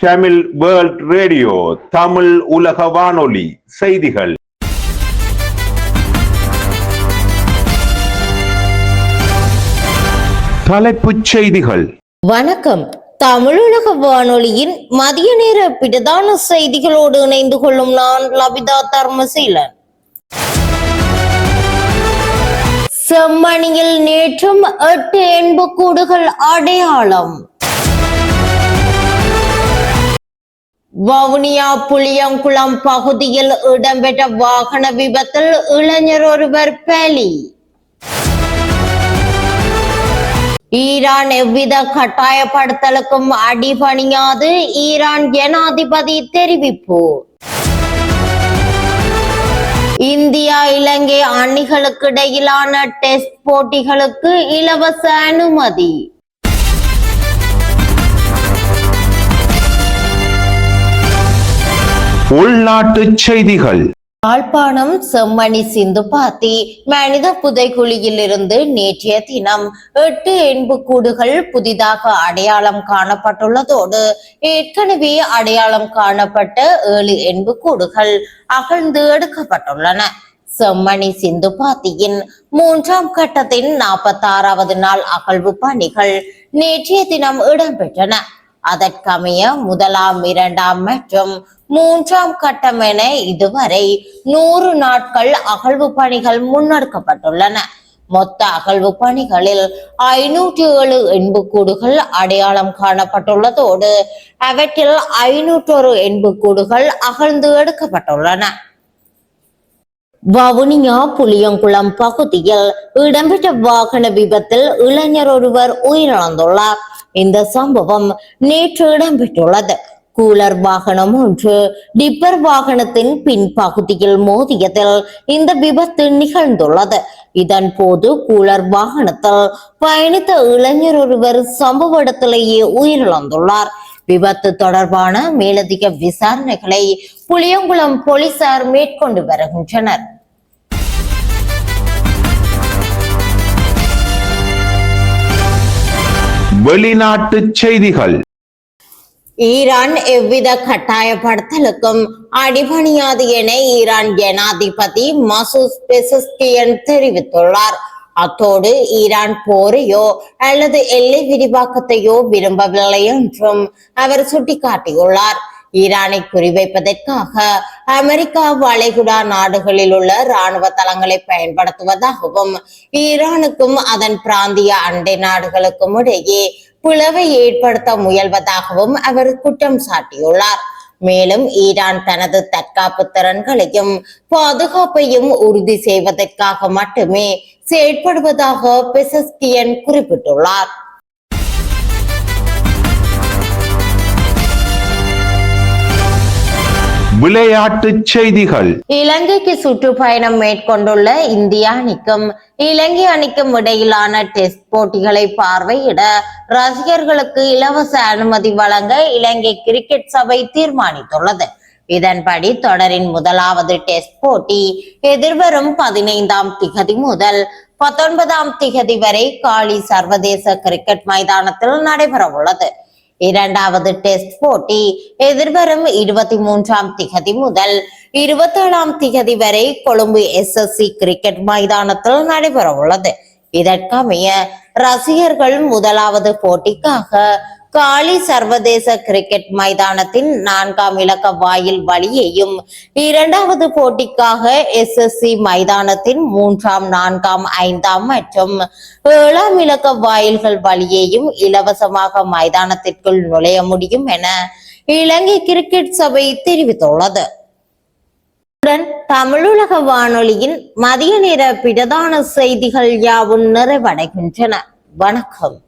Tamil world radio, Tamil உலக வானொலி செய்திகள். தலைப்புச் செய்திகள். வணக்கம். தமிழுலக வானொலியின் மதிய நேர பிரதான செய்திகளோடு இணைந்து கொள்ளும் நான் லபிதா தர்மசீலன். செம்மணியில் நேற்றும் 8 எண்புக்கூடுகள் அடையாளம். வவுனியா புளியங்குளம் பகுதியில் இடம்பெற்ற வாகன விபத்தில் இளைஞர் ஒருவர் பலி. ஈரான் எவ்வித கட்டாயப்படுத்தலுக்கும் அடிபணியாது ஈரான் ஜனாதிபதி தெரிவிப்பு. இந்தியா இலங்கை அணிகளுக்கு இடையிலான டெஸ்ட் போட்டிகளுக்கு இலவச அனுமதி. உள்நாட்டு செய்திகள். யாழ்ப்பாணம் செம்மணி சிந்துபாத்தி மனித புதைக்குழியில் இருந்து நேற்றைய தினம் 8 எண்புக்கூடுகள் புதிதாக அடையாளம் காணப்பட்டுள்ளதோடு ஏற்கனவே அடையாளம் காணப்பட்ட 7 எண்புக்கூடுகள் அகழ்ந்து எடுக்கப்பட்டுள்ளன. செம்மணி சிந்துபாத்தியின் 3ஆம் கட்டத்தின் 46வது நாள் அகழ்வு பணிகள் நேற்றைய தினம் இடம்பெற்றன. அதற்கமைய 1ஆம் 2ஆம் மற்றும் 3ஆம் கட்டம் என இதுவரை 100 நாட்கள் அகழ்வு பணிகள் முன்னெடுக்கப்பட்டுள்ளன. மொத்த அகழ்வு பணிகளில் 507 எண்புக்கூடுகள் அடையாளம் காணப்பட்டுள்ளதோடு அவற்றில் 501 எண்புக்கூடுகள் அகழ்ந்து எடுக்கப்பட்டுள்ளன. வவுனியா புளியங்குளம் பகுதியில் இடம்பெற்ற வாகன விபத்தில் இளைஞர் ஒருவர் உயிரிழந்துள்ளார். இந்த சம்பவம் நேற்று இடம்பெற்றுள்ளது. கூலர் வாகனம் ஒன்று டிப்பர் வாகனத்தின் பின் பகுதியில் மோதியதில் இந்த விபத்து நிகழ்ந்துள்ளது. இதன் போது கூலர் வாகனத்தில் பயணித்த இளைஞர் ஒருவர் சம்பவ இடத்திலேயே உயிரிழந்துள்ளார். விபத்து தொடர்பான மேலதிக விசாரணைகளை புளியங்குளம் போலீசார் மேற்கொண்டு வருகின்றனர். வெளிநாட்டு செய்திகள். ஈரான் எவ்வித கட்டாயப்படுத்தலுக்கும் அடிபணியாது என ஈரான் ஜனாதிபதி மசூத் பெசஸ்கியன் தெரிவித்துள்ளார். அத்தோடு ஈரான் போரையோ அல்லது எல்லை விரிவாக்கத்தையோ விரும்பவில்லை என்றும் அவர் சுட்டிக்காட்டியுள்ளார். ஈரானை குறிவைப்பதற்காக அமெரிக்கா வளைகுடா நாடுகளில் உள்ள இராணுவ தளங்களை பயன்படுத்துவதாகவும் ஈரானுக்கும் அதன் பிராந்திய அண்டை நாடுகளுக்கும் இடையே பிளவை ஏற்படுத்த முயல்வதாகவும் அவர் குற்றம் சாட்டியுள்ளார். மேலும் ஈரான் தனது தற்காப்பு திறன்களையும் பாதுகாப்பையும் உறுதி செய்வதற்காக மட்டுமே செயற்படுவதாக பெசஸ்கியன் குறிப்பிட்டுள்ளார். விளையாட்டு செய்திகள். இலங்கைக்கு சுற்றுப்பயணம் மேற்கொண்டுள்ள இந்திய அணிக்கும் இலங்கை அணிக்கும் இடையிலான டெஸ்ட் போட்டிகளை பார்வையிட ரசிகர்களுக்கு இலவச அனுமதி வழங்க இலங்கை கிரிக்கெட் சபை தீர்மானித்துள்ளது. இதன்படி தொடரின் 1வது டெஸ்ட் போட்டி எதிர்வரும் 15ஆம் திகதி முதல் 19ஆம் திகதி வரை காலி சர்வதேச கிரிக்கெட் மைதானத்தில் நடைபெற உள்ளது. 2வது டெஸ்ட் போட்டி எதிர்வரும் 23ஆம் திகதி முதல் 27ஆம் திகதி வரை கொழும்பு SSC கிரிக்கெட் மைதானத்தில் நடைபெற உள்ளது. இதற்கமைய ரசிகர்கள் 1வது போட்டிக்காக காலி சர்வதேச கிரிக்கெட் மைதானத்தின் 4ஆம் இலக்க வாயில் வழியையும் 2வது போட்டிக்காக SSC மைதானத்தின் 3ஆம் 4ஆம் 5ஆம் மற்றும் 7ஆம் இலக்க வாயில்கள் வழியையும் இலவசமாக மைதானத்திற்குள் நுழைய முடியும் என இலங்கை கிரிக்கெட் சபை தெரிவித்துள்ளது. தமிழுலக வானொலியின் மதிய நேர பிரதான செய்திகள் யாவும் நிறைவடைகின்றன. வணக்கம்.